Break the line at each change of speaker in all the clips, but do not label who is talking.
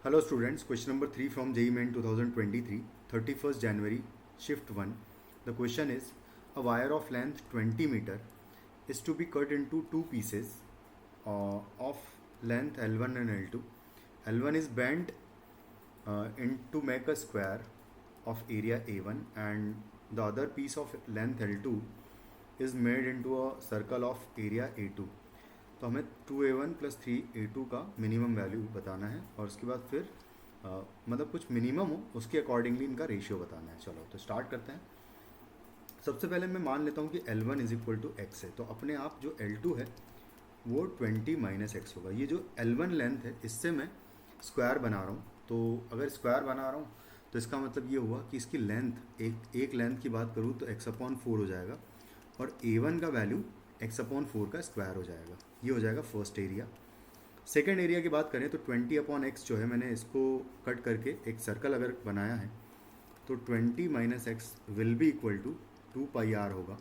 Hello students, question number 3 from JEE Main 2023, 31st January, shift 1. The question is, a wire of length 20 meter is to be cut into two pieces of length L1 and L2. L1 is bent to make a square of area A1 and the other piece of length L2 is made into a circle of area A2. तो हमें 2a1 plus 3a2 का minimum value बताना है और उसके बाद फिर मतलब कुछ मिनिमम हो उसके अकॉर्डिंगली इनका रेशियो बताना है। चलो तो स्टार्ट करते हैं। सबसे पहले मैं मान लेता हूँ कि L1 is equal to x है, तो अपने आप जो L2 है वो 20 माइनस एक्स होगा। ये जो L1 लेंथ है इससे मैं स्क्वायर बना रहा हूँ, तो अगर स्क्वायर बना रहा हूँ तो इसका मतलब ये हुआ कि इसकी लेंथ एक लेंथ की बात करूँ तो x/4 हो जाएगा और A1 का वैल्यू x/4 का स्क्वायर हो जाएगा। ये हो जाएगा फर्स्ट एरिया। सेकेंड एरिया की बात करें तो 20/x जो है, मैंने इसको कट करके एक सर्कल अगर बनाया है तो 20 minus X will be equal to 2πr होगा।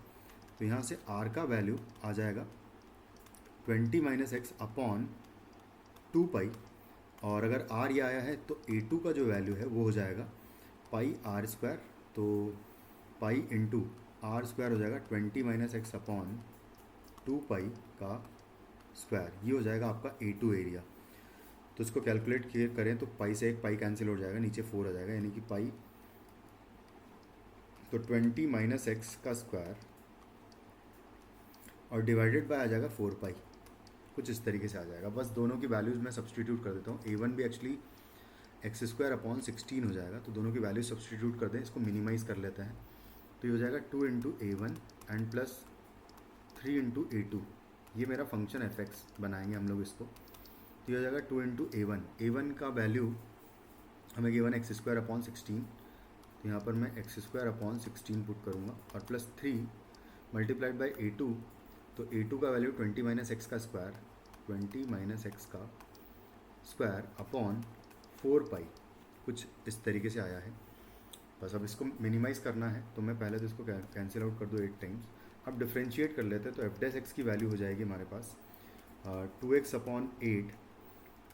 तो यहाँ से r का वैल्यू आ जाएगा 20 माइनस एक्स अपॉन 2π, और अगर r ये आया है तो a2 का जो वैल्यू है वो हो जाएगा πr²। तो पाई इंटू आर स्क्वायर हो जाएगा 20 माइनस एक्स अपॉन 2π का स्क्वायर। ये हो जाएगा आपका A2 एरिया। तो इसको कैलकुलेट करें तो पाई से एक पाई कैंसिल हो जाएगा, नीचे 4 आ जाएगा, यानी कि पाई, तो 20 माइनस एक्स का स्क्वायर और डिवाइडेड बाय आ जाएगा 4π। कुछ इस तरीके से आ जाएगा। बस दोनों की वैल्यूज़ मैं सब्सटीट्यूट कर देता हूँ। A1 भी एक्चुअली x² अपॉन 16 हो जाएगा, तो दोनों की वैल्यू सब्सटीट्यूट कर दें, इसको मिनिमाइज़ कर लेते हैं। तो ये हो जाएगा 2 into A1 and plus 3 into A2। ये मेरा फंक्शन f(x) बनाएंगे हम लोग इसको। तो ये हो जाएगा 2 इंटू A1 का वैल्यू हमें गिवन x² अपॉन 16। तो यहाँ पर मैं x²अपॉन 16 पुट करूँगा और प्लस 3 मल्टीप्लाइड बाई A2। तो A2 का वैल्यू 20 माइनस एक्स का स्क्वायर, 20 माइनस एक्स का स्क्वायर अपॉन 4π। कुछ इस तरीके से आया है। बस अब इसको मिनिमाइज़ करना है तो मैं पहले तो इसको कैंसिल आउट कर दूँ 8 टाइम्स। अब डिफ्रेंशिएट कर लेते हैं तो f' की वैल्यू हो जाएगी हमारे पास 2x/8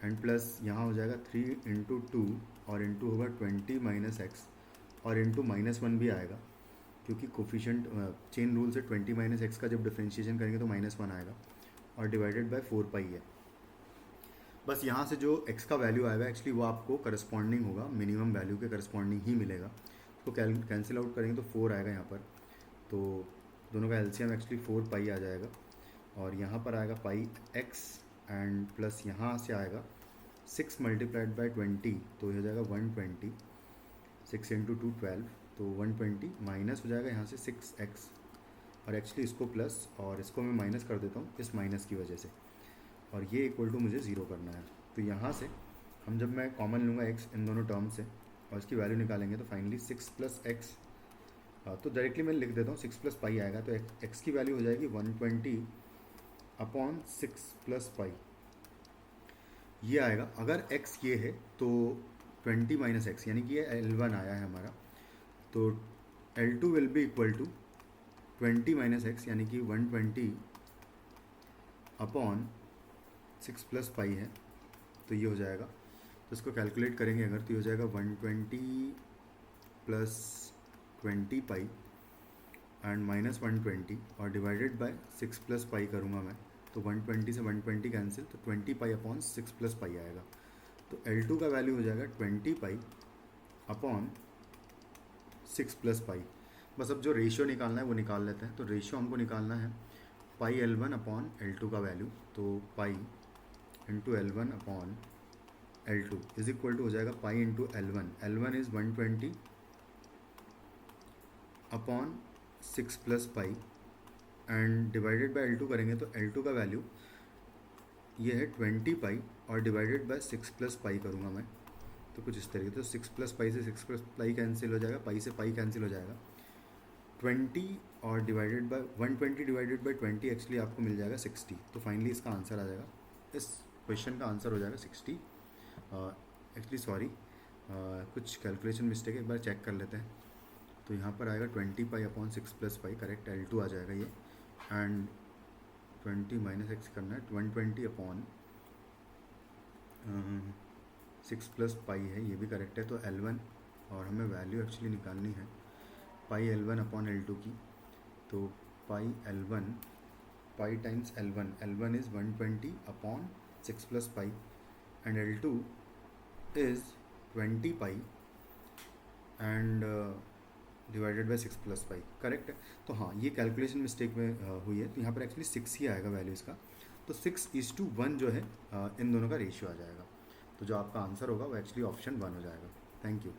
एंड प्लस यहाँ हो जाएगा 3 इंटू 2 और इंटू होगा 20 माइनस एक्स और इंटू -1 भी आएगा, क्योंकि कोफिशिएंट चेन रूल से 20 माइनस एक्स का जब डिफ्रेंशिएशन करेंगे तो -1 आएगा और डिवाइडेड बाय 4π है। बस यहाँ से जो x का वैल्यू आएगा एक्चुअली वो आपको करस्पॉन्डिंग होगा, मिनिमम वैल्यू के करस्पॉन्डिंग ही मिलेगा। तो कैंसिल आउट करेंगे तो 4 आएगा यहाँ पर। तो दोनों का एलसीएम एक्चुअली 4π आ जाएगा और यहाँ पर आएगा πx एंड प्लस यहाँ से आएगा 6 मल्टीप्लाइड बाई 20, तो ये हो जाएगा 120। 6 इंटू 2 12, तो 120 माइनस हो जाएगा यहाँ से 6x और एक्चुअली इसको प्लस और इसको मैं माइनस कर देता हूँ इस माइनस की वजह से, और ये इक्वल टू मुझे 0 करना है। तो यहाँ से हम जब मैं कॉमन लूँगा x इन दोनों टर्म से और इसकी वैल्यू निकालेंगे तो फाइनली 6 प्लस एक्स, तो डायरेक्टली मैं लिख देता हूँ 6 प्लस पाई आएगा। तो x की वैल्यू हो जाएगी 120 अपॉन 6 प्लस पाई, ये आएगा। अगर x ये है तो 20 माइनस एक्स, यानी कि ये L1 आया है हमारा, तो L2 will be equal to 20 minus X, यानी कि 120 अपॉन 6 प्लस पाई है, तो ये हो जाएगा। तो इसको कैलकुलेट करेंगे अगर, तो ये हो जाएगा 120 प्लस 20 पाई एंड माइनस 120 और डिवाइडेड बाय 6 प्लस पाई करूँगा मैं, तो 120 से 120 कैंसिल, तो 20 पाई अपॉन 6 प्लस पाई आएगा। तो L2 का वैल्यू हो जाएगा 20 पाई अपॉन 6 प्लस पाई। बस अब जो रेशियो निकालना है वो निकाल लेते हैं। तो रेशियो हमको निकालना है पाई L1 अपॉन L2 का वैल्यू, तो pi into L1 upon L2 is equal to हो जाएगा pi into L1 is 120 upon 6 plus pi and divided by L2 करेंगे तो L2 का वैल्यू ये है 20 पाई और डिवाइडेड बाय 6 प्लस पाई करूँगा मैं, तो कुछ इस तरीके। तो 6 प्लस पाई से 6 प्लस पाई कैंसिल हो जाएगा, पाई से पाई कैंसिल हो जाएगा, 20 और divided by 120 divided by 20 actually आपको मिल जाएगा 60। तो फाइनली इसका आंसर आ जाएगा, इस क्वेश्चन का आंसर हो जाएगा 60। एक्चुअली सॉरी, कुछ कैलकुलेशन मिस्टेक है, एक बार चेक कर लेते हैं। तो यहाँ पर आएगा 20 पाई अपॉन 6 प्लस पाई, करेक्ट L2 आ जाएगा ये, एंड 20 माइनस एक्स करना है 120 अपॉन 6 प्लस पाई है, ये भी करेक्ट है। तो L1 और हमें वैल्यू एक्चुअली निकालनी है पाई L1 अपॉन L2 की। तो पाई L1 pi times L1 is 120 upon 6 plus pi and L2 is 20 pi and divided by 6 plus pi, correct है। तो हाँ, ये कैलकुलेशन मिस्टेक में हुई है, तो यहाँ पर एक्चुअली 6 ही आएगा वैल्यू इसका। तो 6:1 जो है इन दोनों का रेशियो आ जाएगा। तो जो आपका आंसर होगा वो एक्चुअली ऑप्शन 1 हो जाएगा। Thank you.